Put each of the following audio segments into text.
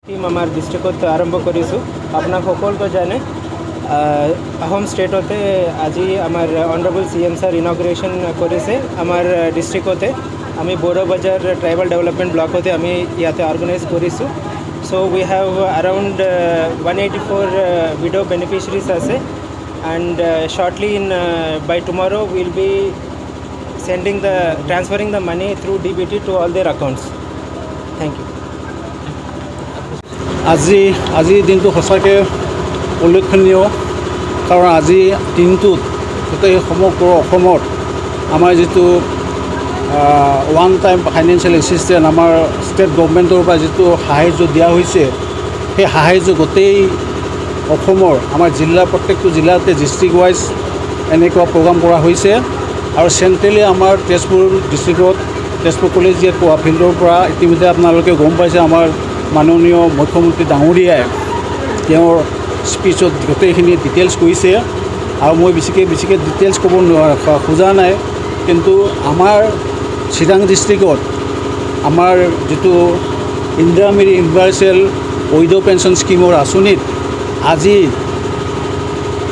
Team আমাৰ ডিষ্ট্ৰিক্টত আৰম্ভ কৰিছোঁ। আপোনাক সকলোকে জানে আহোম ষ্টেটতে আজি আমাৰ অনাৰেবল CM ছাৰ ইনগ্ৰেশ্যন কৰিছে আমাৰ ডিষ্ট্ৰিক্টতে। আমি বড়ো বজাৰ ট্ৰাইবেল ডেভেলপমেণ্ট ব্লকতে আমি ইয়াতে অৰ্গেনাইজ কৰিছোঁ। চ' উই হেভ around 184 widow beneficiaries আছে and shortly by tomorrow we'll be transferring the money through DBT to all their accounts. Thank you. আজিৰ দিনটো সঁচাকৈ উল্লেখনীয়, কাৰণ আজিৰ দিনটোত গোটেই সমগ্ৰ অসমত আমাৰ যিটো ওৱান টাইম ফাইনেন্সিয়েল এছিষ্টেণ্ট আমাৰ ষ্টেট গভৰ্ণমেণ্টৰ পৰা যিটো সাহাৰ্য দিয়া হৈছে, সেই সাহাৰ্য গোটেই অসমৰ আমাৰ প্ৰত্যেকটো জিলাতে ডিষ্ট্ৰিক্ট ৱাইজ এনেকুৱা প্ৰগ্ৰাম কৰা হৈছে। আৰু চেণ্ট্ৰেলি আমাৰ তেজপুৰ ডিষ্ট্ৰিক্টত তেজপুৰ কলেজিয়েট ফিল্ডৰ পৰা ইতিমধ্যে আপোনালোকে গম পাইছে, আমাৰ মাননীয় মুখ্যমন্ত্ৰী ডাঙৰীয়াই তেওঁৰ স্পীচত গোটেইখিনি ডিটেইলছ কৈছে। আৰু মই বেছিকৈ ডিটেইলছ ক'ব খোজা নাই, কিন্তু আমাৰ চিৰাং ডিষ্ট্ৰিক্টত আমাৰ যিটো Indira Gandhi universal widow pension স্কিমৰ আঁচনিত আজি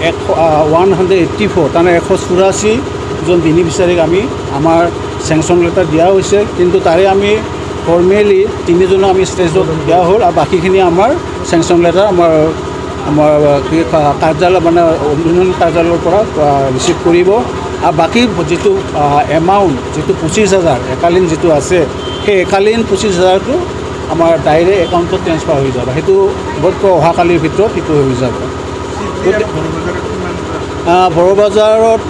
184 তাৰমানে 184জন বেনিফিচিয়াৰীক আমাৰ চেংচন লেটাৰ দিয়া হৈছে। কিন্তু তাৰে আমি ফৰ্মেলি 3জনক আমি ষ্টেজত দিয়া হ'ল, আৰু বাকীখিনি আমাৰ চেংচন লেটাৰ আমাৰ কাৰ্যালয় উন্নয়ন কাৰ্যালয়ৰ পৰা ৰিচিভ কৰিব। আৰু বাকী যিটো এমাউণ্ট যিটো 25,000 একালীন যিটো আছে, সেই একালীন 25,000টো আমাৰ ডাইৰেক্ট একাউণ্টত ট্ৰেন্সফাৰ হৈ যাব। সেইটো বোধকৰো অহাকালিৰ ভিতৰত সেইটো হৈ যাব। বড়ো বজাৰত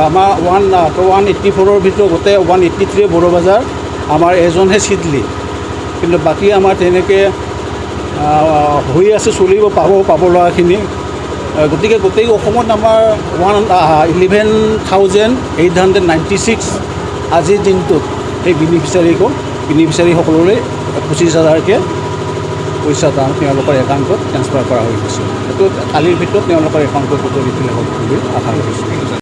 আমাৰ 184ৰ ভিতৰত গোটেই 183 বড়ো বজাৰ আমাৰ এজনহে চিটলি, কিন্তু বাকী আমাৰ তেনেকৈ হৈ আছে, চলিব পাব লগাখিনি। গতিকে গোটেই অসমত আমাৰ 11,896 আজিৰ দিনটোত সেই বেনিফিচিয়াৰীসকললৈ 25,000কৈ পইচা তেওঁলোকৰ একাউণ্টত ট্ৰেন্সফাৰ কৰা হৈ গৈছে। সেইটো কালিৰ ভিতৰত তেওঁলোকৰ একাউণ্টত ৰিফিল হ'ব বুলি আশা কৰিছোঁ।